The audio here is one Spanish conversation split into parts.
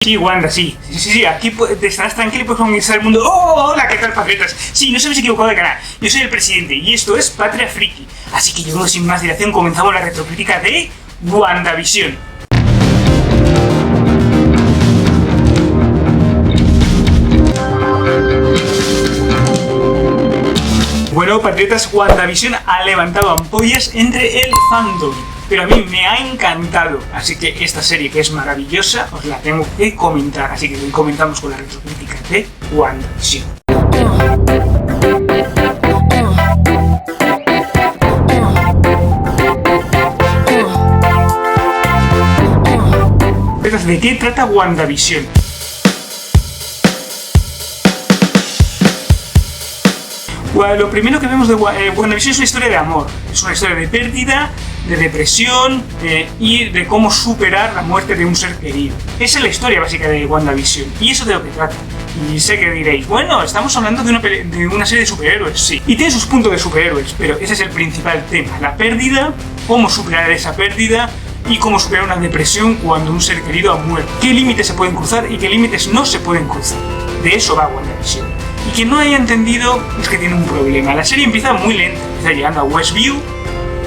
Sí, Wanda, sí, aquí te estarás tranquilo y puedes conquistar el mundo. ¡Oh, hola! ¿Qué tal, patriotas? Sí, no os habéis equivocado de canal. Yo soy el presidente y esto es Patria Friki. Así que yo creo que sin más dilación comenzamos la retrocrítica de WandaVision. Bueno, patriotas, WandaVision ha levantado ampollas entre el fandom, pero a mí me ha encantado, así que esta serie, que es maravillosa, os la tengo que comentar, así que comenzamos con la retrocrítica de WandaVision. ¿De qué trata WandaVision? Lo primero que vemos de WandaVision es una historia de amor, es una historia de pérdida, de depresión y de cómo superar la muerte de un ser querido. Esa es la historia básica de WandaVision y eso es de lo que trata. Y sé que diréis, bueno, estamos hablando de una serie de superhéroes, sí, y tiene sus puntos de superhéroes, pero ese es el principal tema, la pérdida, cómo superar esa pérdida y cómo superar una depresión cuando un ser querido ha muerto. ¿Qué límites se pueden cruzar y qué límites no se pueden cruzar? De eso va WandaVision. Y quien no haya entendido es que tiene un problema. La serie empieza muy lenta, empieza llegando a Westview,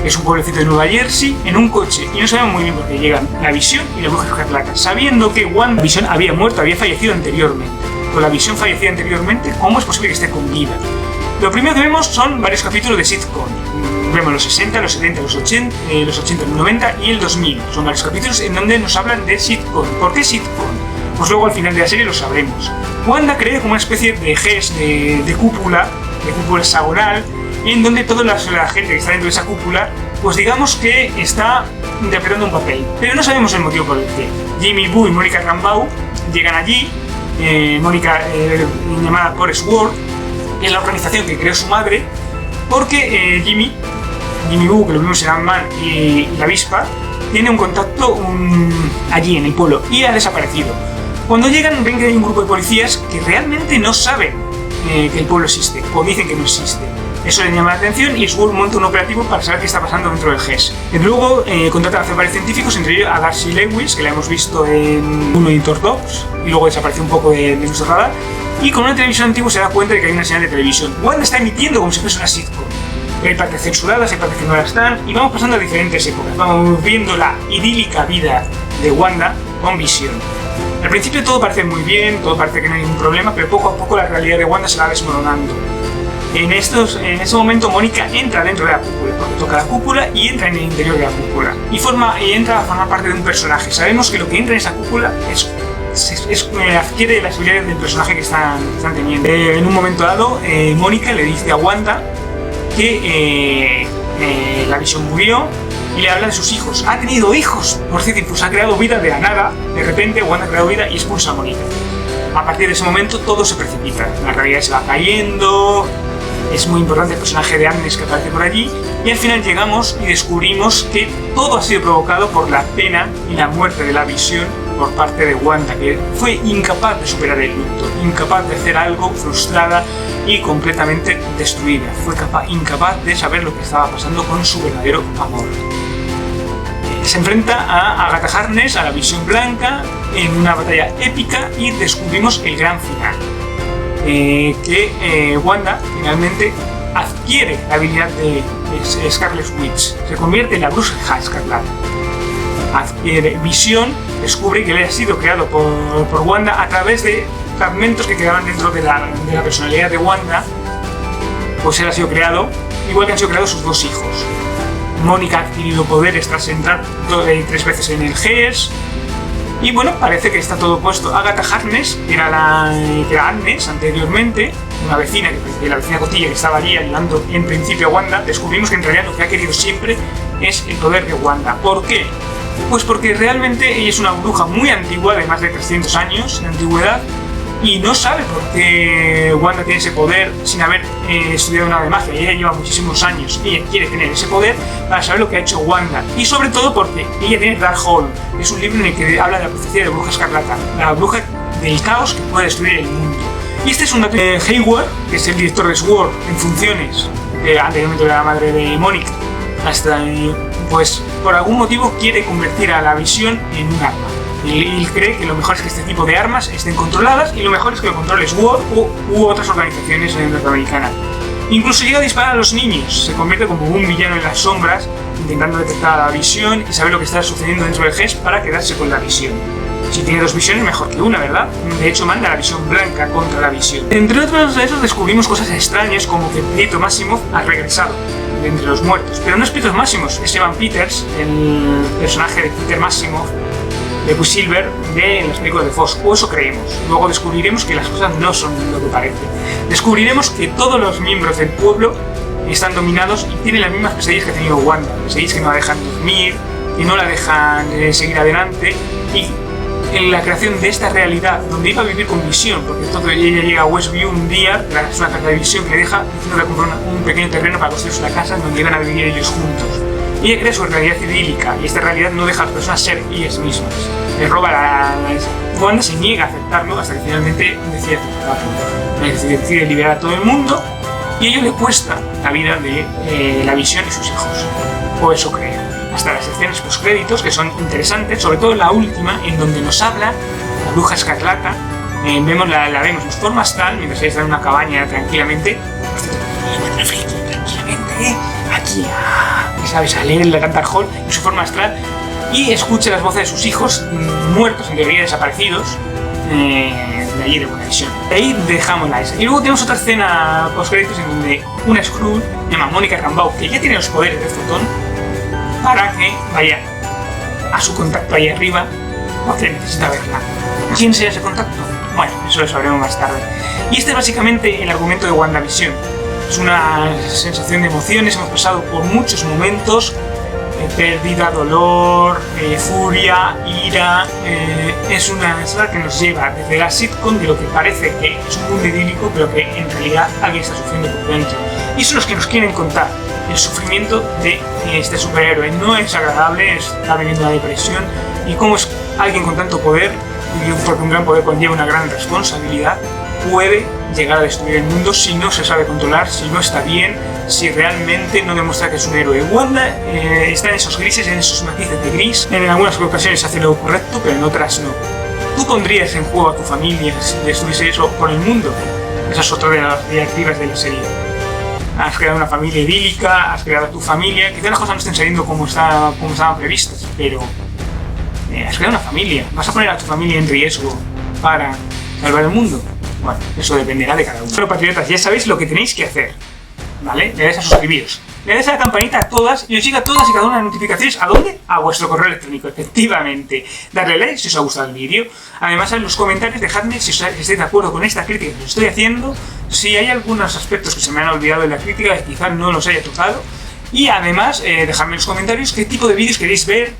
que es un pueblecito de Nueva Jersey, en un coche, y no sabemos muy bien por qué llegan la Visión y la Bruja Escarlata, sabiendo que WandaVision había muerto, había fallecido anteriormente. Con la Visión fallecida anteriormente, ¿cómo es posible que esté con vida? Lo primero que vemos son varios capítulos de sitcom. Vemos los 60, los 70, los 80, los 90 y el 2000. Son varios capítulos en donde nos hablan de sitcom. ¿Por qué sitcom? Pues luego al final de la serie lo sabremos. Wanda crea como una especie de GES, de cúpula hexagonal, en donde toda la gente que está dentro de esa cúpula, pues digamos que está interpretando un papel. Pero no sabemos el motivo por el que. Jimmy Woo y Monica Rambeau llegan allí, Mónica llamada por Sword, que es la organización que creó su madre, porque Jimmy Woo, que lo vimos en Ant-Man y la avispa, tiene un contacto allí en el pueblo y ha desaparecido. Cuando llegan ven que hay un grupo de policías que realmente no saben que el pueblo existe, o dicen que no existe. Eso le llama la atención y Sword monta un operativo para saber qué está pasando dentro del GES. Luego contratan a varios científicos, entre ellos a Darcy Lewis, que la hemos visto en uno de Thor Dogs, y luego desapareció un poco de nuestro radar. Y con una televisión antigua se da cuenta de que hay una señal de televisión. Wanda está emitiendo como si fuese una sitcom. Hay partes censuradas, hay partes que no las están, y vamos pasando a diferentes épocas. Vamos viendo la idílica vida de Wanda con Visión. Al principio todo parece muy bien, todo parece que no hay ningún problema, pero poco a poco la realidad de Wanda se va desmoronando. En ese momento Mónica entra dentro de la cúpula, porque toca la cúpula y entra en el interior de la cúpula. Y entra a formar parte de un personaje. Sabemos que lo que entra en esa cúpula adquiere las habilidades del personaje que están teniendo. En un momento dado, Mónica le dice a Wanda que la Visión murió y le habla de sus hijos. Ha tenido hijos, por cierto, pues ha creado vida de la nada. De repente Wanda ha creado vida y expulsa a Mónica. A partir de ese momento todo se precipita, la realidad se va cayendo. Es muy importante el personaje de Agnes que aparece por allí, y al final llegamos y descubrimos que todo ha sido provocado por la pena y la muerte de la Visión por parte de Wanda, que fue incapaz de superar el luto, incapaz de hacer algo, frustrada y completamente destruida. Fue incapaz de saber lo que estaba pasando con su verdadero amor. Se enfrenta a Agatha Harkness, a la Visión Blanca, en una batalla épica, y descubrimos el gran final. Que Wanda finalmente adquiere la habilidad de Scarlet Witch, se convierte en la Bruja Escarlata. Visión descubre que él ha sido creado por Wanda a través de fragmentos que quedaban dentro de la personalidad de Wanda. Pues él ha sido creado, igual que han sido creados sus dos hijos. Mónica ha adquirido poderes tras entrar 3 veces en el GES. Y bueno, parece que está todo puesto. Agatha Harkness, que era Agnes anteriormente, una vecina, la vecina Cotilla, que estaba allí ayudando en principio a Wanda. Descubrimos que en realidad lo que ha querido siempre es el poder de Wanda. ¿Por qué? Pues porque realmente ella es una bruja muy antigua, de más de 300 años de antigüedad, y no sabe por qué Wanda tiene ese poder sin haber estudiado nada de magia. Ella lleva muchísimos años, ella quiere tener ese poder para saber lo que ha hecho Wanda, y sobre todo porque ella tiene Darkhold, que es un libro en el que habla de la profecía de Bruja Escarlata, la bruja del caos que puede destruir el mundo. Y este es un dato de Hayward, que es el director de Sword en funciones, anteriormente era la madre de Mónica, hasta pues por algún motivo quiere convertir a la Visión en un arma. Él cree que lo mejor es que este tipo de armas estén controladas y lo mejor es que lo controles WAR u otras organizaciones norteamericanas. Incluso llega a disparar a los niños, se convierte como un villano en las sombras, intentando detectar la visión y saber lo que está sucediendo dentro del GES para quedarse con la visión. Si tiene dos visiones, mejor que una, ¿verdad? De hecho, manda la visión blanca contra la visión. Entre otros de esos descubrimos cosas extrañas como que Pietro Máximo ha regresado de entre los muertos. Pero no es Pietro Máximo, es Evan Peters, el personaje de Peter Máximo de Quicksilver de las películas de Fox, o eso creemos. Luego descubriremos que las cosas no son lo que parece. Descubriremos que todos los miembros del pueblo están dominados y tienen las mismas pesadillas que ha tenido Wanda. Pesadillas que no la dejan dormir, que no la dejan seguir adelante, y en la creación de esta realidad donde iba a vivir con Visión, porque entonces ella llega a Westview un día, es una carta de Visión que le deja diciendo que comprar un pequeño terreno para construirse una casa en donde iban a vivir ellos juntos. Y ella crea su realidad idílica, y esta realidad no deja a las personas ser ellas mismas. Le roba Wanda se niega a aceptarlo hasta que finalmente decide aceptarlo. Decide liberar a todo el mundo, y a ello le cuesta la vida de la Visión y sus hijos. O eso creo. Hasta las escenas postcréditos, que son interesantes, sobre todo la última, en donde nos habla la Bruja Escarlata. La vemos en forma astral, mientras ella está en una cabaña tranquilamente. Tranquilamente, aquí, ¿sabes? A leer el Lantern Hall en su forma astral y escucha las voces de sus hijos muertos, en teoría desaparecidos, de allí de WandaVision. De ahí dejamos la esa. Y luego tenemos otra escena postcréditos en donde una Skrull, llamada Mónica Rambeau, que ya tiene los poderes de Fotón, para que vaya a su contacto ahí arriba, porque necesita verla. ¿Quién será ese contacto? Bueno, eso lo sabremos más tarde. Y este es básicamente el argumento de WandaVision. Es una sensación de emociones, hemos pasado por muchos momentos, pérdida, dolor, furia, ira. Es una saga que nos lleva desde la sitcom de lo que parece que es un mundo idílico, pero que en realidad alguien está sufriendo por dentro. Y son los que nos quieren contar el sufrimiento de este superhéroe. No es agradable, está viviendo una depresión, y cómo es alguien con tanto poder, porque un gran poder conlleva una gran responsabilidad, puede llegar a destruir el mundo si no se sabe controlar, si no está bien, si realmente no demuestra que es un héroe. Wanda está en esos grises, en esos matices de gris. En algunas ocasiones hace lo correcto, pero en otras no. ¿Tú pondrías en juego a tu familia si destruyese eso por el mundo? Esa es otra de las directivas de la serie. Has creado una familia idílica, has creado tu familia. Quizás las cosas no estén saliendo como estaban previstas, pero has creado una familia. ¿Vas a poner a tu familia en riesgo para salvar el mundo? Bueno, eso dependerá de cada uno. Pero patriotas, ya sabéis lo que tenéis que hacer, ¿vale? Le dais a suscribiros, le dais a la campanita a todas y os llega a todas y cada una de las notificaciones. ¿A dónde? A vuestro correo electrónico, efectivamente. Darle like si os ha gustado el vídeo. Además, en los comentarios dejadme si estáis de acuerdo con esta crítica que os estoy haciendo, si hay algunos aspectos que se me han olvidado de la crítica que quizás no los haya tocado. Y además, dejadme en los comentarios qué tipo de vídeos queréis ver,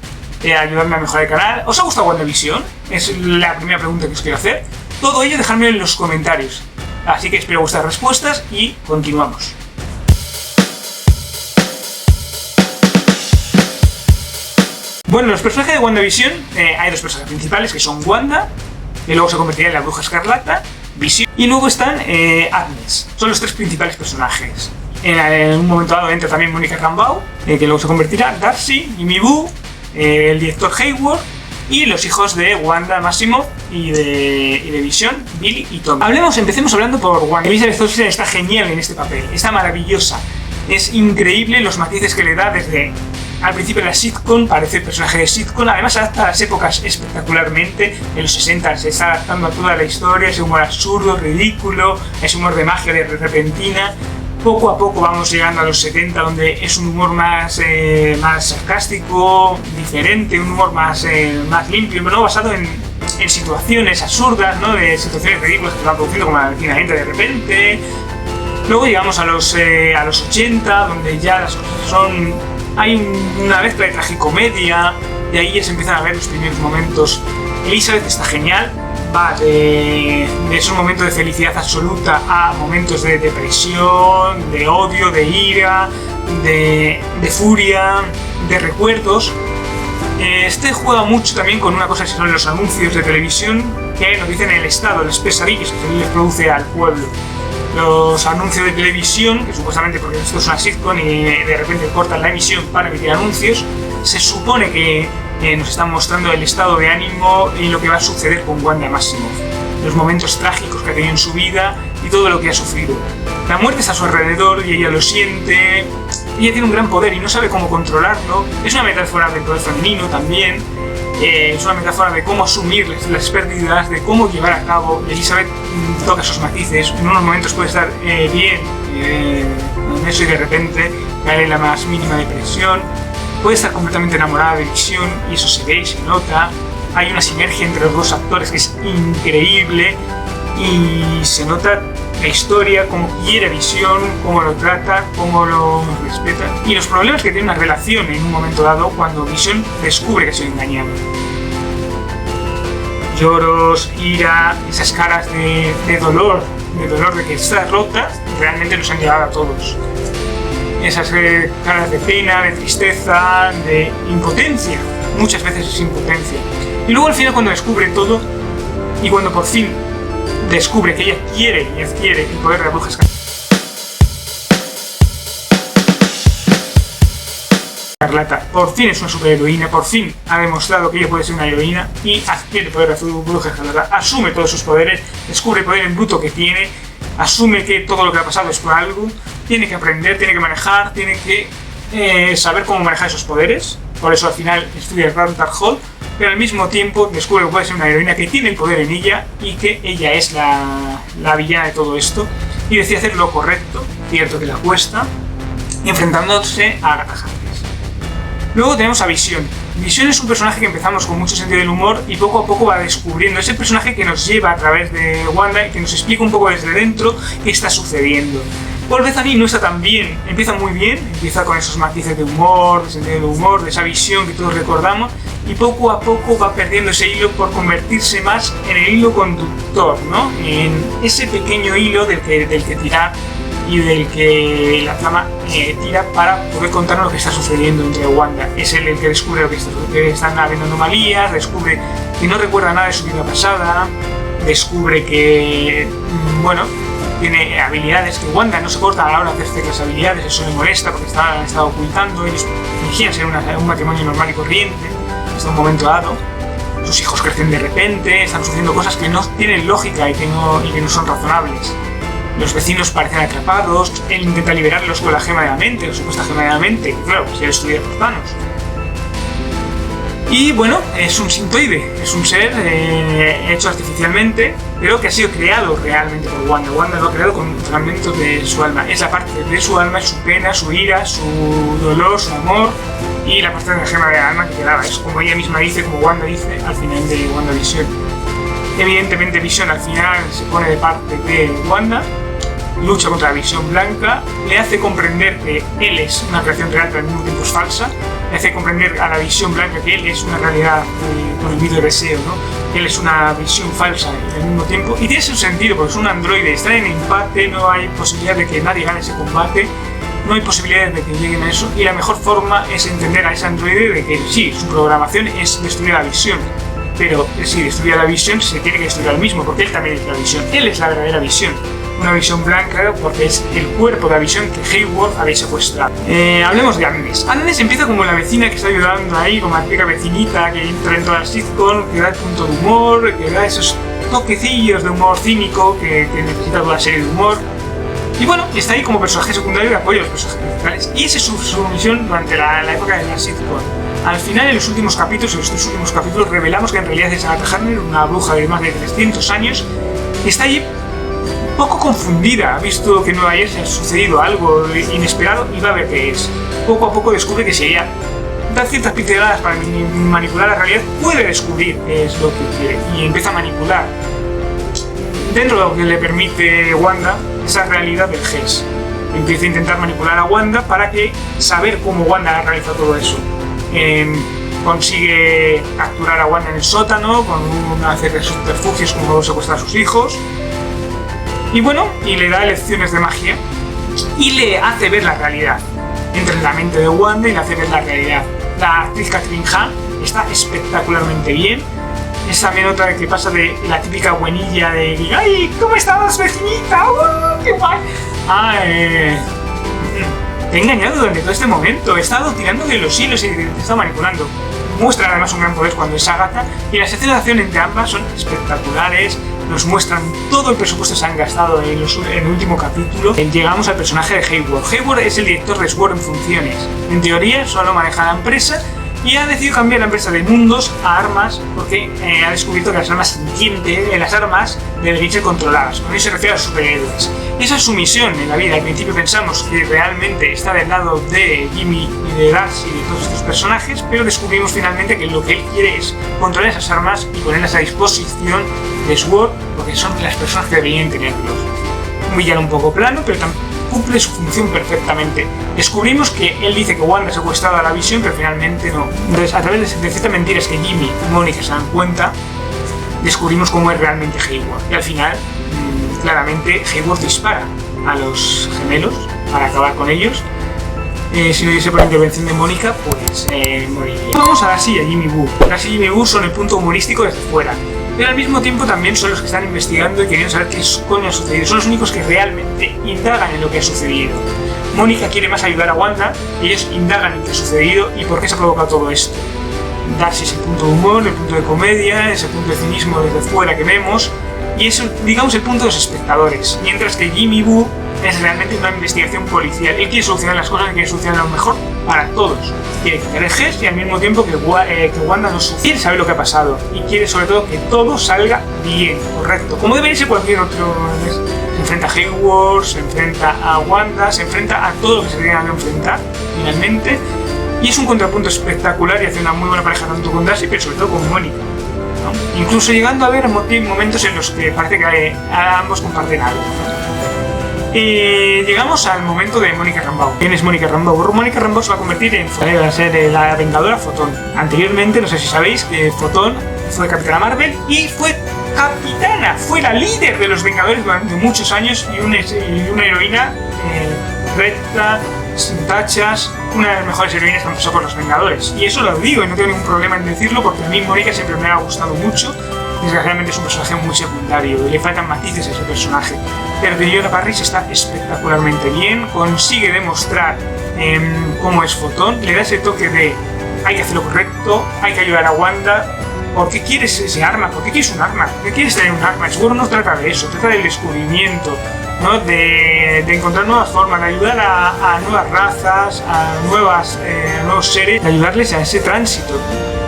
ayudadme a mejorar el canal. ¿Os ha gustado WandaVision? Es la primera pregunta que os quiero hacer. Todo ello dejadme en los comentarios. Así que espero vuestras respuestas y continuamos. Bueno, los personajes de WandaVision, hay dos personajes principales que son Wanda, que luego se convertirá en la Bruja Escarlata, Visión, y luego están Agnes. Son los tres principales personajes. En un momento dado entra también Mónica Rambeau, que luego se convertirá, Darcy, Jimmy Woo, el director Hayward, y los hijos de Wanda Maximoff y de Visión, Billy y Tommy. Empecemos hablando por Wanda. Elizabeth Olsen está genial en este papel, está maravillosa. Es increíble los matices que le da desde al principio de la sitcom, parece personaje de sitcom, además se adapta a las épocas espectacularmente. En los 60 se está adaptando a toda la historia, ese humor absurdo, ridículo, ese humor de magia de repentina. Poco a poco vamos llegando a los 70, donde es un humor más sarcástico, diferente, un humor más limpio, ¿no? Basado en situaciones absurdas, ¿no? De situaciones ridículas que se van produciendo como la vecina gente de repente. Luego llegamos a los 80, donde ya las cosas hay una mezcla de tragicomedia, y ahí ya se empiezan a ver los primeros momentos. Elizabeth está genial, va de esos momentos de felicidad absoluta a momentos de depresión, de odio, de ira, de furia, de recuerdos. Este juega mucho también con una cosa que son los anuncios de televisión, que nos dicen el estado, las pesadillas que se les produce al pueblo. Los anuncios de televisión, que supuestamente, porque esto es una sitcom y de repente cortan la emisión para emitir anuncios, se supone que nos está mostrando el estado de ánimo y lo que va a suceder con Wanda Maximoff, los momentos trágicos que ha tenido en su vida y todo lo que ha sufrido. La muerte está a su alrededor y ella lo siente. Ella tiene un gran poder y no sabe cómo controlarlo. Es una metáfora del poder femenino también. Es una metáfora de cómo asumir las pérdidas, de cómo llevar a cabo. Y Elizabeth toca esos matices. En unos momentos puede estar bien en eso y de repente cae en la más mínima depresión. Puede estar completamente enamorada de Visión y eso se ve y se nota. Hay una sinergia entre los dos actores que es increíble y se nota la historia, cómo quiere Visión, cómo lo trata, cómo lo respeta y los problemas que tiene una relación en un momento dado cuando Visión descubre que ha sido engañado. Lloros, ira, esas caras de dolor de que está rota, realmente nos han llegado a todos. Esas caras de pena, de tristeza, de impotencia, muchas veces es impotencia. Y luego al final cuando descubre todo y cuando por fin descubre que ella quiere y adquiere el poder de la bruja escarlata, por fin es una superheroína, por fin ha demostrado que ella puede ser una heroína y adquiere el poder de la bruja escarlata, asume todos sus poderes, descubre el poder en bruto que tiene, asume que todo lo que ha pasado es por algo, tiene que aprender, tiene que manejar, tiene que saber cómo manejar esos poderes, por eso al final estudia el Darkhold, pero al mismo tiempo descubre que puede ser una heroína que tiene el poder en ella y que ella es la villana de todo esto y decide hacer lo correcto, cierto que la cuesta, enfrentándose a Agatha Harkness. Luego tenemos a Visión. Visión es un personaje que empezamos con mucho sentido del humor y poco a poco va descubriendo. Es el personaje que nos lleva a través de Wanda y que nos explica un poco desde dentro qué está sucediendo. Paul Bettany no está tan bien, empieza muy bien, empieza con esos matices de humor, de sentido del humor, de esa visión que todos recordamos y poco a poco va perdiendo ese hilo por convertirse más en el hilo conductor, ¿no? En ese pequeño hilo del que tirar y del que la trama tira para poder contarnos lo que está sucediendo entre Wanda. Es él el que descubre que están habiendo anomalías, descubre que no recuerda nada de su vida pasada, descubre que, bueno, tiene habilidades que Wanda no se corta a la hora de hacer las habilidades, eso le molesta porque han estado ocultando, ellos fingían ser un matrimonio normal y corriente, hasta un momento dado. Sus hijos crecen de repente, están sucediendo cosas que no tienen lógica y que no son razonables. Los vecinos parecen atrapados, él intenta liberarlos con la gema de la mente, la supuesta gema de la mente, que claro, pues ya estudia por Thanos. Y bueno, es un sintoide, es un ser hecho artificialmente, pero que ha sido creado realmente por Wanda. Wanda lo ha creado con fragmentos de su alma. Es la parte de su alma, es su pena, su ira, su dolor, su amor y la parte de la gema de alma que quedaba. Es como ella misma dice, como Wanda dice al final de WandaVision. Evidentemente Visión al final se pone de parte de Wanda, lucha contra la Visión Blanca, le hace comprender que él es una creación real pero al mismo tiempo es falsa, le hace comprender a la Visión Blanca que él es una realidad con el mito de deseo, ¿no? Que él es una visión falsa y al mismo tiempo, y tiene su sentido porque es un androide, está en empate, no hay posibilidad de que nadie gane ese combate, no hay posibilidades de que lleguen a eso, y la mejor forma es entender a ese androide de que sí, su programación es destruir la Visión, pero si destruye la Visión se tiene que destruir al mismo porque él también es la Visión, él es la verdadera Visión. Una Visión Blanca porque es el cuerpo de la Visión que Hayward había secuestrado. Hablemos de Agnes. Agnes empieza como la vecina que está ayudando ahí, como la típica vecinita que entra en toda la sitcom, que da el punto de humor, que da esos toquecillos de humor cínico que necesita toda la serie de humor. Y bueno, está ahí como personaje secundario de apoyo a los personajes principales. Y esa es su misión durante la época de la sitcom. Al final, en los últimos capítulos, revelamos que en realidad es Agatha Harkness, una bruja de más de 300 años, que está allí poco confundida, ha visto que en Nueva Jersey ha sucedido algo inesperado y va a ver qué es. Poco a poco descubre que si ella da ciertas pinceladas para manipular la realidad, puede descubrir qué es lo que quiere y empieza a manipular, dentro de lo que le permite Wanda, esa realidad del GES. Empieza a intentar manipular a Wanda para que saber cómo Wanda ha realizado todo eso. Consigue capturar a Wanda en el sótano con una serie de subterfugios como secuestrar a sus hijos. Y bueno, y le da lecciones de magia y le hace ver la realidad. Entra en la mente de Wanda y le hace ver la realidad. La actriz Catherine Hahn está espectacularmente bien. Es también otra que pasa de la típica buenilla de ¡ay! ¿Cómo estás, vecinita? ¡Qué guay! Te he engañado durante todo este momento. He estado tirando de los hilos y te he estado manipulando. muestran además un gran poder cuando es Agatha, y las escenas de acción entre ambas son espectaculares, nos muestran todo el presupuesto que se han gastado en el último capítulo. Llegamos al personaje de Hayward. Hayward es el director de SWORD en funciones. En teoría solo maneja la empresa y ha decidido cambiar la empresa de mundos a armas porque ha descubierto que las armas sintientes, las armas deberían ser controladas. Con eso se refiere a los superhéroes. Y esa es su misión en la vida. Al principio pensamos que realmente está del lado de Jimmy y de Darcy y de todos estos personajes, pero descubrimos finalmente que lo que él quiere es controlar esas armas y ponerlas a disposición de SWORD, porque son las personas que deberían tenerlos. Un villano un poco plano, pero también cumple su función perfectamente. Descubrimos que él dice que Wanda ha secuestrado a la Visión, pero finalmente no. Entonces, a través de ciertas mentiras que Jimmy y Mónica se dan cuenta, descubrimos cómo es realmente Hayward. Y al final, claramente, Hayward dispara a los gemelos para acabar con ellos. Si no hubiese por la intervención de Mónica, pues moriría. Vamos a Darcy y a Jimmy Woo. Darcy y Jimmy Woo son el punto humorístico desde fuera, pero al mismo tiempo también son los que están investigando y queriendo saber qué coño ha sucedido. Son los únicos que realmente indagan en lo que ha sucedido. Mónica quiere más ayudar a Wanda, ellos indagan en qué ha sucedido y por qué se ha provocado todo esto. Darcy es el punto de humor, el punto de comedia, ese punto de cinismo desde fuera que vemos, y es, digamos, el punto de los espectadores, mientras que Jimmy Woo es realmente una investigación policial. Él quiere solucionar las cosas y quiere solucionar lo mejor para todos. Quiere que herejes y al mismo tiempo que Wanda no sufra. Quiere saber lo que ha pasado y quiere sobre todo que todo salga bien, correcto, como debería ser cualquier otro. Se enfrenta a Hayward, se enfrenta a Wanda, se enfrenta a todo lo que se tenga que enfrentar finalmente, y es un contrapunto espectacular y hace una muy buena pareja tanto con Darcy pero sobre todo con Mónica, ¿no? Incluso llegando a ver momentos en los que parece que ambos comparten algo. Llegamos al momento de Mónica Rambeau. ¿Quién es Mónica Rambeau? Mónica Rambeau se va a convertir en va a ser la Vengadora Photon. Anteriormente, no sé si sabéis, que Photon fue Capitana Marvel y fue capitana, fue la líder de los Vengadores durante muchos años y una heroína recta, sin tachas, una de las mejores heroínas que han pasado por los Vengadores. Y eso lo digo y no tengo ningún problema en decirlo porque a mí Mónica siempre me ha gustado mucho. Desgraciadamente es un personaje muy secundario y le faltan matices a ese personaje. Pero Teyonah Parris está espectacularmente bien, consigue demostrar cómo es Photon, le da ese toque de hay que hacer lo correcto, hay que ayudar a Wanda. ¿Por qué quieres ese arma? ¿Por qué quieres un arma? ¿Por qué quieres tener un arma? Seguro no trata de eso, trata del descubrimiento, ¿no? de encontrar nuevas formas, de ayudar a nuevas razas, a nuevos seres, de ayudarles a ese tránsito.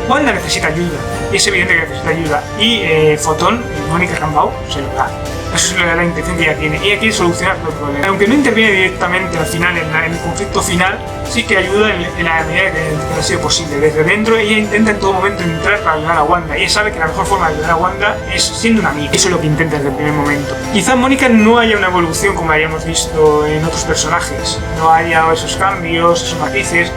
Wanda necesita ayuda, y es evidente que necesita ayuda, y Photon, Mónica Rambeau, se lo da. Eso es la intención que ella tiene. Ella quiere solucionar todo el problema. Aunque no interviene directamente al final, en el conflicto final, sí que ayuda en la medida que ha sido posible. Desde dentro, ella intenta en todo momento entrar para ayudar a Wanda. Ella sabe que la mejor forma de ayudar a Wanda es siendo una amiga. Eso es lo que intenta desde el primer momento. Quizá en Mónica no haya una evolución como hayamos visto en otros personajes. No haya esos cambios, esos matices.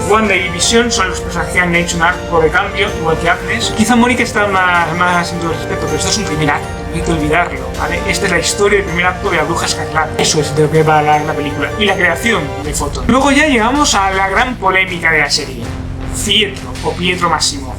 Wanda y Visión son los personajes que han hecho un arco de cambio, igual que Agnes. Quizá Mónica está más en todo respecto, pero esto es un primer acto, no hay que olvidarlo, ¿vale? Esta es la historia del primer acto de la Bruja Escarlata. Eso es de lo que va la película. Y la creación de Photon. Luego ya llegamos a la gran polémica de la serie. Pietro Maximoff.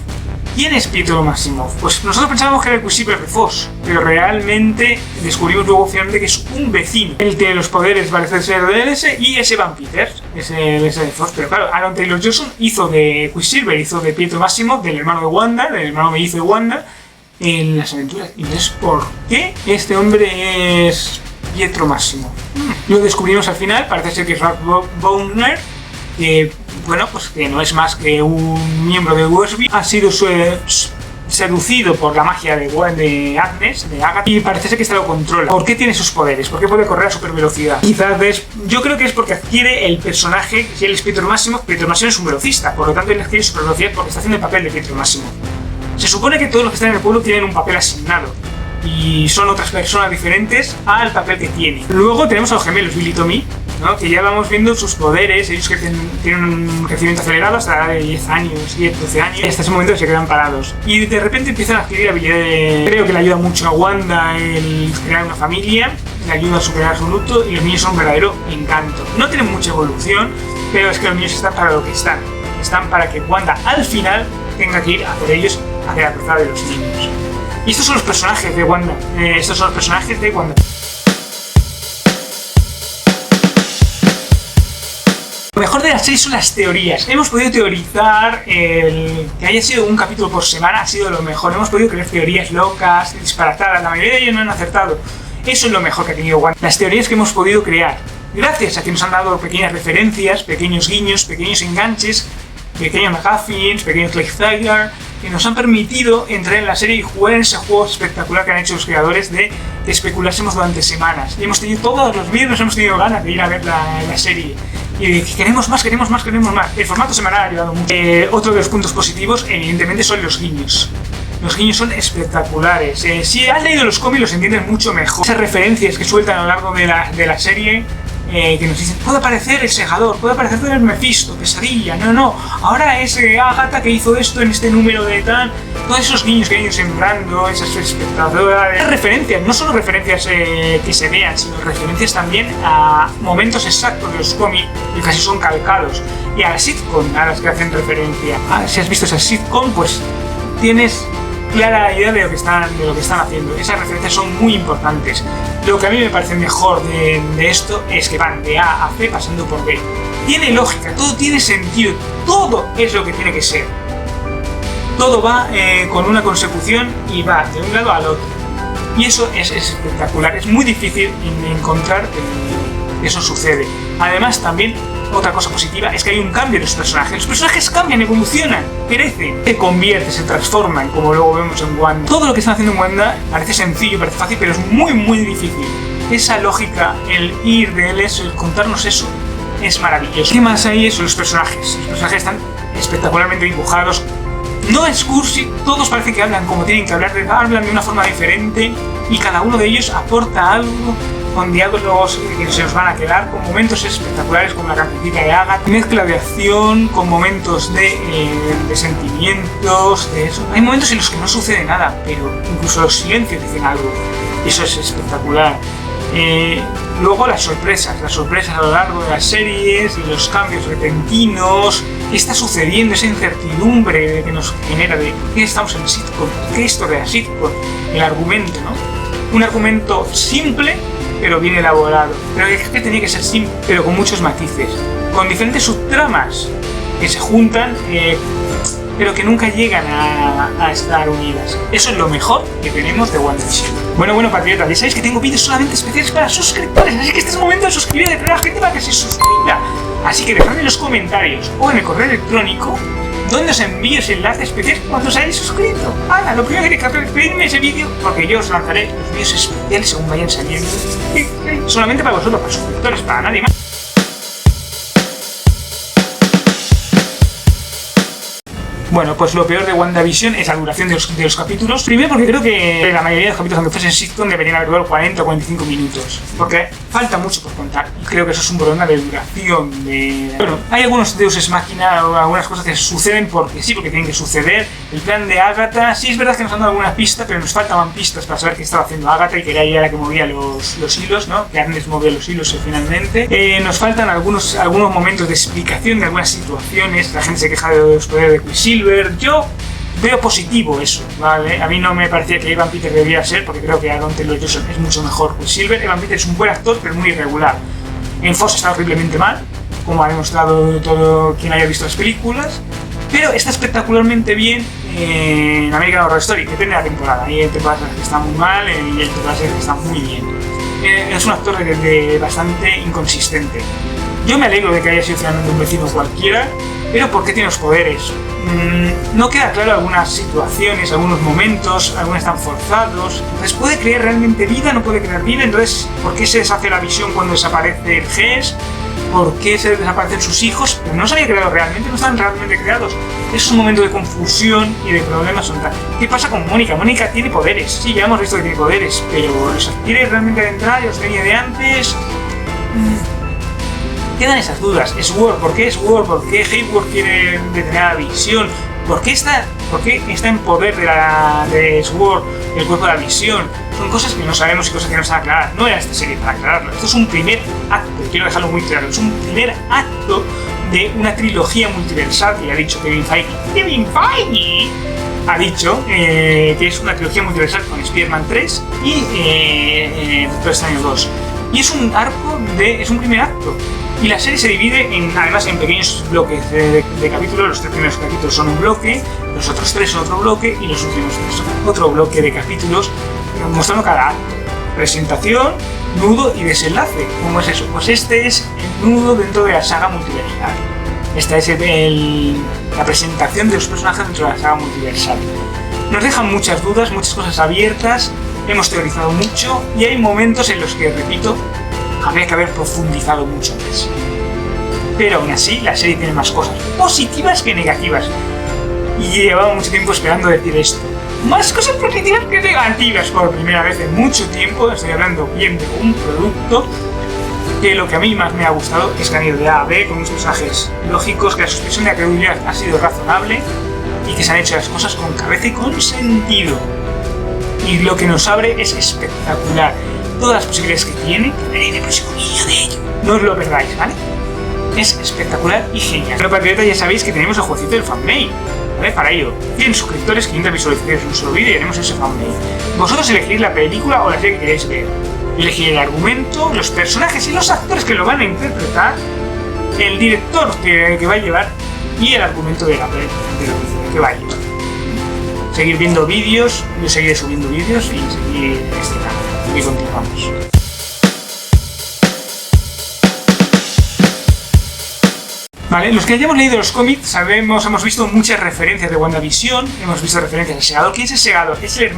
¿Quién es Pietro Maximoff? Pues nosotros pensábamos que era el Quicksilver de Fox, pero realmente descubrimos luego finalmente que es un vecino. Él tiene los poderes, parece ser de ese, y ese Evan Peters, es el de Fox. Pero claro, Aaron Taylor Johnson hizo de Quicksilver, hizo de Pietro Maximoff, del hermano de Wanda, del hermano mellizo de Wanda, en las aventuras. Entonces, ¿por qué este hombre es Pietro Maximoff? Lo descubrimos al final, parece ser que es Ralph Bohner, que bueno, pues que no es más que un miembro de Westview, ha sido seducido por la magia de Agnes, de Agatha, y parece ser que este lo controla. ¿Por qué tiene esos poderes? ¿Por qué puede correr a super velocidad? Yo creo que es porque adquiere el personaje, si él es Pietro Maximoff. Pietro Maximoff es un velocista, por lo tanto él adquiere super velocidad porque está haciendo el papel de Pietro Maximoff. Se supone que todos los que están en el pueblo tienen un papel asignado y son otras personas diferentes al papel que tienen. Luego tenemos a los gemelos, Bill y Tommy, ¿no? Que ya vamos viendo sus poderes, ellos que tienen un crecimiento acelerado hasta la edad de 10 años, 10, 12 años, hasta ese momento se quedan parados. Y de repente empiezan a adquirir habilidades. Creo que le ayuda mucho a Wanda el crear una familia, le ayuda a superar su luto y los niños son un verdadero encanto. No tienen mucha evolución, pero es que los niños están para lo que están. Están para que Wanda al final tenga que ir a por ellos hacia la cruzada de los niños. Y estos son los personajes de Wanda. Lo mejor de la serie son las teorías. Hemos podido teorizar, que haya sido un capítulo por semana ha sido lo mejor. Hemos podido crear teorías locas, disparatadas, la mayoría de ellos no han acertado. Eso es lo mejor que ha tenido Wanda. Las teorías que hemos podido crear, gracias a que nos han dado pequeñas referencias, pequeños guiños, pequeños enganches, pequeños McGuffins, pequeños cliffhanger, que nos han permitido entrar en la serie y jugar en ese juego espectacular que han hecho los creadores de que especulásemos durante semanas. Y hemos tenido todos los viernes, hemos tenido ganas de ir a ver la serie. Y queremos más, queremos más, queremos más. El formato semanal ha ayudado mucho. Otro de los puntos positivos, evidentemente, son los guiños. Los guiños son espectaculares. Si has leído los cómics, los entiendes mucho mejor. Esas referencias que sueltan a lo largo de la serie, que nos dicen, puede aparecer el Segador, puede aparecer el Mephisto, Pesadilla, no, ahora es Agatha que hizo esto en este número de tal. Todos esos guiños que han ido sembrando, esas espectadoras, referencias, no solo referencias que se vean, sino referencias también a momentos exactos de los cómics que casi son calcados, y a la sitcom a las que hacen referencia. Si has visto esa sitcom, pues tienes clara idea de lo que están haciendo. Esas referencias son muy importantes. Lo que a mí me parece mejor de esto es que van de A a C pasando por B. Tiene lógica, todo tiene sentido, todo es lo que tiene que ser. Todo va con una consecución y va de un lado al otro. Y eso es espectacular, es muy difícil encontrar que eso sucede. Además, también otra cosa positiva es que hay un cambio en los personajes. Los personajes cambian, evolucionan, crecen, se convierten, se transforman, como luego vemos en Wanda. Todo lo que están haciendo en Wanda parece sencillo, parece fácil, pero es muy, muy difícil. Esa lógica, el ir de él, eso, el contarnos eso, es maravilloso. ¿Qué más hay? Eso, los personajes. Los personajes están espectacularmente dibujados. No es cursi, todos parece que hablan como tienen que hablar, hablan de una forma diferente y cada uno de ellos aporta algo, con diálogos que se nos van a quedar, con momentos espectaculares como la cancioncita de Agatha, mezcla de acción con momentos de sentimientos, de eso. Hay momentos en los que no sucede nada, pero incluso los silencios dicen algo, y eso es espectacular. Luego las sorpresas a lo largo de las series y los cambios repentinos, qué está sucediendo, esa incertidumbre que nos genera de por qué estamos en sitcom, qué es esto de la sitcom, el argumento, ¿no? Un argumento simple pero bien elaborado, pero que tenía que ser simple, pero con muchos matices, con diferentes subtramas que se juntan, pero que nunca llegan a estar unidas. Eso es lo mejor que tenemos de WandaVision. Bueno, patriotas, ya sabéis que tengo vídeos solamente especiales para suscriptores, así que este es el momento de suscribir, de crear a la gente para que se suscriba. Así que dejadme en los comentarios o en el correo electrónico donde os envío ese enlace especial cuando os hayáis suscrito. Ahora, lo primero que tenéis que hacer es pedirme ese vídeo, porque yo os lanzaré los vídeos especiales según vayan saliendo. Solamente para vosotros, para suscriptores, para nadie más. Bueno, pues lo peor de WandaVision es la duración de los capítulos. Primero porque creo que la mayoría de los capítulos, aunque fuesen sitcom, deberían haber durado 40 o 45 minutos. Porque falta mucho por contar. Y creo que eso es un problema de duración. Bueno, hay algunos Deus Ex Machina o algunas cosas que suceden porque sí, porque tienen que suceder. El plan de Agatha, sí es verdad que nos han dado alguna pista, pero nos faltaban pistas para saber qué estaba haciendo Agatha y que era ella la que movía los hilos, ¿no? Que Agnes movía los hilos finalmente. Nos faltan algunos momentos de explicación de algunas situaciones. La gente se queja de los poderes de Quicksilver. Yo veo positivo eso, ¿vale? A mí no me parecía que Evan Peters debería ser, porque creo que Aaron Taylor-Johnson es mucho mejor que Silver. Evan Peters es un buen actor, pero muy irregular. En Fox está horriblemente mal, como ha demostrado todo quien haya visto las películas, pero está espectacularmente bien en American Horror Story, depende de la temporada. Hay temporadas que están muy mal y hay temporadas que están muy bien. Es un actor bastante inconsistente. Yo me alegro de que haya sido finalmente un vecino cualquiera, pero ¿por qué tiene los poderes? No queda claro algunas situaciones, algunos momentos, algunos están forzados. Entonces, ¿puede crear realmente vida? ¿No puede crear vida? Entonces, ¿por qué se deshace la visión cuando desaparece el GES? ¿Por qué se desaparecen sus hijos? Pero no se había creado realmente, no estaban realmente creados. Es un momento de confusión y de problemas. ¿Qué pasa con Mónica? Mónica tiene poderes, sí, ya hemos visto que tiene poderes, pero ¿los adquiere realmente de entrada? ¿Los tenía de antes? Quedan esas dudas. Sword, ¿por qué Sword? ¿Por qué Hayward quiere detener a la Visión? ¿Por qué está en poder de Sword el cuerpo de la Visión? Son cosas que no sabemos y cosas que no están aclaradas. No era esta serie para aclararlo. Esto es un primer acto, quiero dejarlo muy claro. Es un primer acto de una trilogía multiversal que ya ha dicho Kevin Feige. ¡Kevin Feige! Ha dicho que es una trilogía multiversal con Spider-Man 3 y Doctor Strange 2. Y es un primer acto corto. Y la serie se divide además en pequeños bloques de capítulos. Los 3 primeros capítulos son un bloque, los otros 3 son otro bloque y los últimos 3 son otro bloque de capítulos, mostrando cada acto. Presentación, nudo y desenlace. ¿Cómo es eso? Pues este es el nudo dentro de la saga multiversal. Esta es la presentación de los personajes dentro de la saga multiversal. Nos dejan muchas dudas, muchas cosas abiertas, hemos teorizado mucho y hay momentos en los que, repito, habría que haber profundizado mucho más. Pero aún así, la serie tiene más cosas positivas que negativas. Y llevaba mucho tiempo esperando decir esto. Más cosas positivas que negativas por primera vez en mucho tiempo. Estoy hablando bien de un producto que lo que a mí más me ha gustado es que han ido de A a B con unos personajes lógicos, que la suspensión de la credulidad ha sido razonable y que se han hecho las cosas con cabeza y con sentido. Y lo que nos abre es espectacular. Todas las posibilidades que tiene, que veréis de próximo vídeo de ello. No os lo perdáis, ¿vale? Es espectacular y genial. Pero patriotas, ya sabéis que tenemos el jueguecito del fanmail, ¿vale? Para ello, 100 suscriptores, 500 visualizaciones en un solo vídeo y haremos ese fanmail. Vosotros elegís la película o la serie que queréis ver. Elegir el argumento, los personajes y los actores que lo van a interpretar, el director que va a llevar y el argumento de la película que va a llevar. Seguir viendo vídeos, yo seguiré subiendo vídeos y seguir este canal. Y continuamos. Vale, los que hayamos leído los cómics hemos visto muchas referencias de WandaVision, hemos visto referencias al Segador. ¿Quién es el Segador? Es el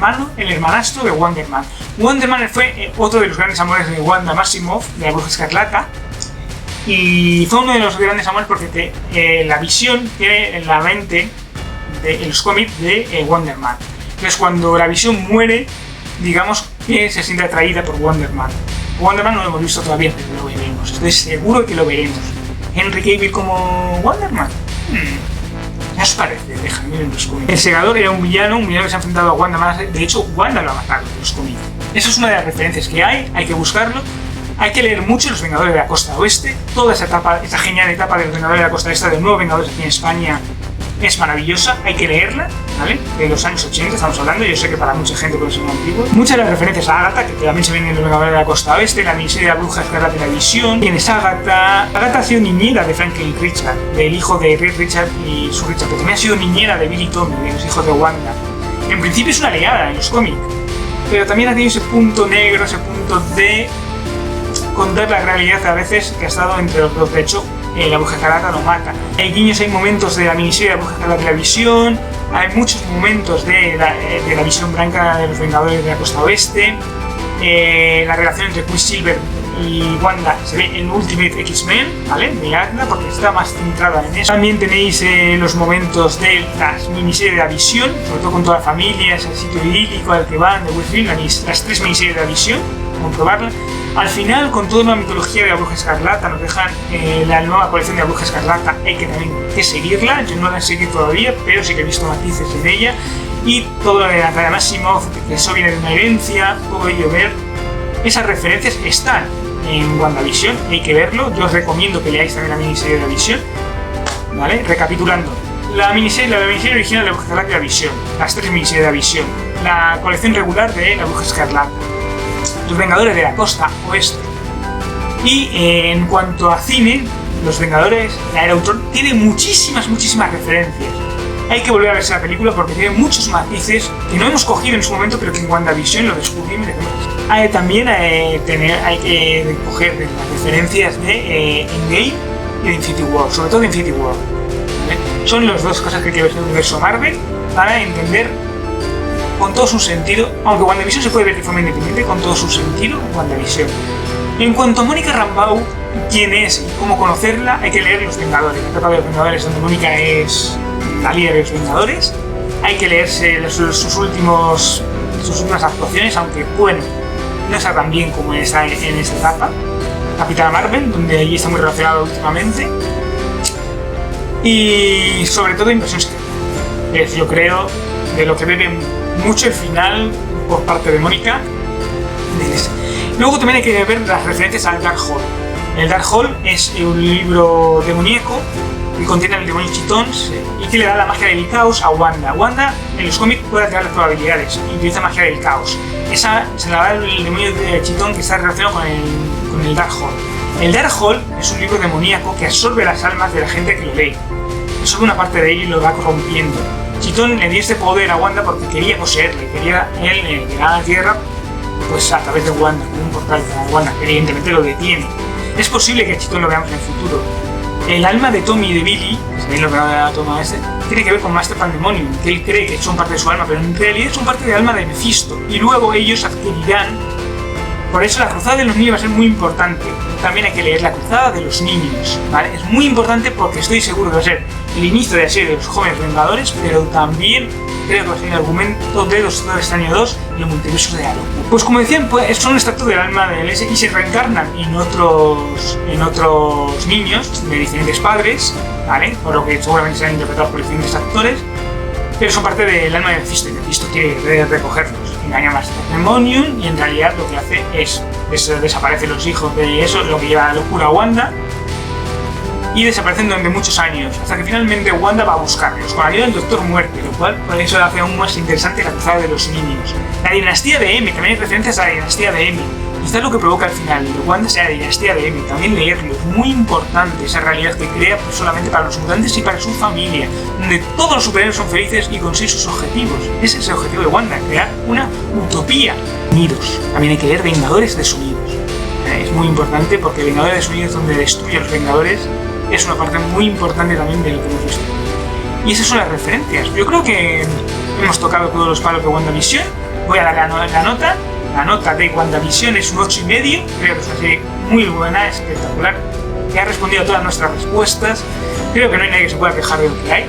hermanastro de Wonder Man. Wonder Man fue otro de los grandes amores de Wanda Maximoff, de la Bruja Escarlata, y fue uno de los grandes amores porque la Visión tiene en la mente en los cómics de Wonder Man. Entonces cuando la Visión muere, digamos que se siente atraída por Wonder Man. Wonder Man no lo hemos visto todavía, pero lo veremos. Estoy seguro que lo veremos. Henry Cavill como Wonder Man. ¿Qué os parece? Dejadme en los cómics. El Segador era un villano que se ha enfrentado a Wanda más. De hecho, Wanda lo ha matado en los cómics. Eso es una de las referencias que hay que buscarlo. Hay que leer mucho Los Vengadores de la Costa Oeste. Toda esa etapa, esa genial etapa de Los Vengadores de la Costa Oeste, de nuevos Vengadores aquí en España, es maravillosa, hay que leerla, ¿vale? De los años 80 estamos hablando, yo sé que para mucha gente puede ser muy antiguo. Muchas de las referencias a Agatha, que también se ven en Los Vengadores de la Costa Oeste, la miniserie de la Bruja Escarlata de la Visión. ¿Quién es Agatha? Agatha ha sido niñera de Franklin Richard, del hijo de Reed Richard y su Richard, pero también ha sido niñera de Billy Tommy, de los hijos de Wanda. En principio es una aliada en los cómics, pero también ha tenido ese punto negro, ese punto de contar la realidad a veces que ha estado entre los dos. De hecho, la Bruja Escarlata lo mata. Hay guiños, hay momentos de la miniserie de la Bruja Escarlata de la Visión, hay muchos momentos de la Visión Blanca de los Vengadores de la Costa Oeste. La relación entre Quicksilver y Wanda se ve en Ultimate X-Men, ¿vale? Miradla porque está más centrada en eso. También tenéis los momentos de las miniseries de la Visión, sobre todo con toda la familia, ese sitio idílico al que van de Westfield, las 3 miniseries de la Visión, comprobarla. Al final, con toda la mitología de la Bruja Escarlata, nos dejan la nueva colección de la Bruja Escarlata, hay que también seguirla. Yo no la he seguido todavía, pero sí que he visto matices en ella. Y todo lo de Natalia Maximoff, que eso viene de una herencia, todo ello ver. Esas referencias están en WandaVision, hay que verlo. Yo os recomiendo que leáis también la miniserie de la Visión. ¿Vale? Recapitulando. La miniserie original de la Bruja Escarlata y la Visión, las 3 miniseries de la Visión, la colección regular de la Bruja Escarlata, Los Vengadores de la Costa Oeste. Y en cuanto a cine, Los Vengadores, la era Ultron, tiene muchísimas referencias. Hay que volver a verse la película porque tiene muchos matices que no hemos cogido en su momento, pero que en WandaVision lo descubrimos. También hay que coger las referencias de Endgame y de Infinity War, sobre todo de Infinity War, ¿vale? Son las dos cosas que hay que ver en el universo Marvel para entender con todo su sentido, aunque WandaVision se puede ver de forma independiente, con todo su sentido, WandaVision. En cuanto a Mónica Rambeau, quién es y cómo conocerla, hay que leer Los Vengadores, la etapa de Los Vengadores, donde Mónica es la líder de los Vengadores. Hay que leerse sus últimas actuaciones, aunque bueno, no está tan bien como está en esta etapa. Capitana Marvel, donde allí está muy relacionado últimamente. Y sobre todo Invasión Secreta. Yo creo de lo que bebe mucho el final por parte de Mónica. Luego también hay que ver las referencias al Darkhold. El Darkhold es un libro demoníaco que contiene el demonio Chitón y que le da la magia del caos a Wanda. Wanda en los cómics puede activar las probabilidades y utiliza magia del caos. Esa se la da el demonio de Chitón, que está relacionado con el Darkhold. El Darkhold es un libro demoníaco que absorbe las almas de la gente que lo lee. Absorbe una parte de él y lo va corrompiendo. Chitón le dio este poder a Wanda porque quería poseerle, quería él llegar a la Tierra pues a través de Wanda, con un portal para Wanda, que evidentemente lo detiene. Es posible que a Chitón lo veamos en el futuro. El alma de Tommy y de Billy, si bien lo que la toma tiene que ver con Master Pandemonium, que él cree que son parte de su alma, pero en realidad son parte del alma de Mephisto, y luego ellos adquirirán. Por eso la cruzada de los niños va a ser muy importante. También hay que leer la cruzada de los niños, ¿vale? Es muy importante porque estoy seguro que va a ser el inicio de la serie de los jóvenes vengadores, pero también creo que va a ser el argumento de los Doctor Extraño 2 y los multiversos de Halo. Pues como decían, pues, son extractos del alma del S y se reencarnan en otros niños de diferentes padres, ¿vale? Por lo que seguramente serán interpretados por diferentes actores, pero son parte del alma de Mephisto y Mephisto quiere recogerlos. Engaña a Master Pandemonium y en realidad lo que hace es desaparecen los hijos de eso, lo que lleva a la locura a Wanda, y desaparecen durante muchos años, hasta que finalmente Wanda va a buscarlos, con la ayuda del Doctor Muerte, lo cual por eso hace aún más interesante la cruzada de los niños. La dinastía de M, también hay referencias a la dinastía de M. Quizás lo que provoca al final de Wanda sea la dinastía de M, también leerlo, es muy importante esa realidad que crea pues, solamente para los mutantes y para su familia, donde todos los superhéroes son felices y consiguen sus objetivos. Ese es el objetivo de Wanda, crear una utopía. Unidos, también hay que leer Vengadores Desunidos. Es muy importante porque Vengadores Desunidos, donde destruye a los Vengadores, es una parte muy importante también de lo que hemos visto. Y esas son las referencias. Yo creo que hemos tocado todos los palos de WandaVision. Voy a dar la nota. La nota de WandaVision es un 8,5. Creo que es una serie muy buena, espectacular, que ha respondido a todas nuestras respuestas. Creo que no hay nadie que se pueda quejar de lo que hay.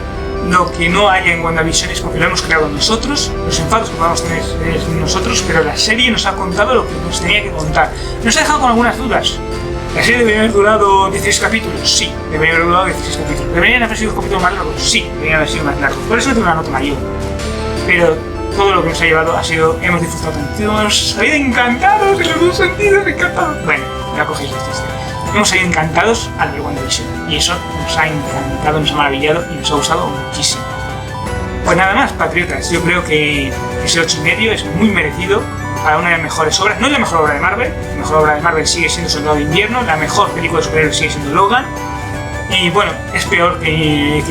Lo que no haya en WandaVision es porque lo hemos creado nosotros, los enfados que podamos tener es nosotros, pero la serie nos ha contado lo que nos tenía que contar. Nos ha dejado con algunas dudas. ¿La serie debería haber durado 16 capítulos? Sí, debería haber durado 16 capítulos. ¿Deberían haber sido capítulos más largos? Sí, deberían haber sido más largos. Por eso no tengo una nota mayor. Pero todo lo que nos ha llevado ha sido, hemos disfrutado tanto, hemos salido encantados en los dos sentidos, encantados. Bueno, ya cogéis esto. Hemos salido encantados al ver WandaVision. Y eso nos ha encantado, nos ha maravillado y nos ha gustado muchísimo. Pues nada más, patriotas. Yo creo que ese 8,5 es muy merecido para una de las mejores obras. No es la mejor obra de Marvel. La mejor obra de Marvel sigue siendo Soldado de Invierno. La mejor película de superhéroes sigue siendo Logan. Y bueno, es peor que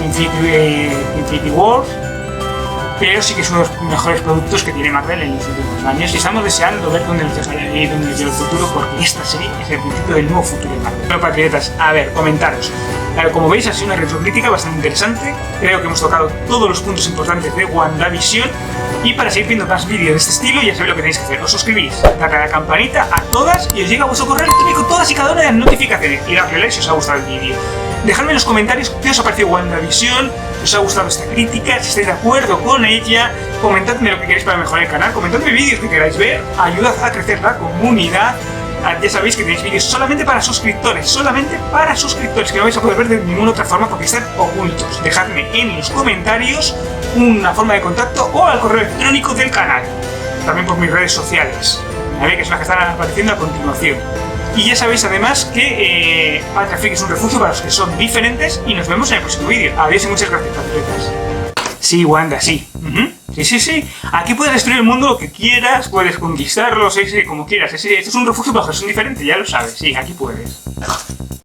Infinity War. Pero sí que es uno de los mejores productos que tiene Marvel en los últimos años y estamos deseando ver dónde nos dejará ir, dónde nos lleva el futuro, porque esta serie es el principio del nuevo futuro de Marvel. Bueno, patriotas, a ver, comentaros. Claro, como veis ha sido una retrocrítica bastante interesante, creo que hemos tocado todos los puntos importantes de WandaVision y para seguir viendo más vídeos de este estilo ya sabéis lo que tenéis que hacer, os suscribís, darle a la campanita a todas y os llega a vuestro correo electrónico todas y cada una de las notificaciones y dadle like si os ha gustado el vídeo. Dejadme en los comentarios qué os ha parecido WandaVision, si os ha gustado esta crítica, si estáis de acuerdo con ella, comentadme lo que queréis para mejorar el canal, comentadme vídeos que queráis ver, ayudad a crecer la comunidad. Ya sabéis que tenéis vídeos solamente para suscriptores, que no vais a poder ver de ninguna otra forma porque están ocultos. Dejadme en los comentarios una forma de contacto o al correo electrónico del canal, también por mis redes sociales, ¿vale? Que son las que están apareciendo a continuación. Y ya sabéis además que Patria Freak es un refugio para los que son diferentes y nos vemos en el próximo vídeo. Adiós y muchas gracias, patriotas. Sí, Wanda, sí. Sí. Aquí puedes destruir el mundo lo que quieras, puedes conquistarlo, sí, como quieras. Esto es un refugio para los que son diferentes, ya lo sabes. Sí, aquí puedes.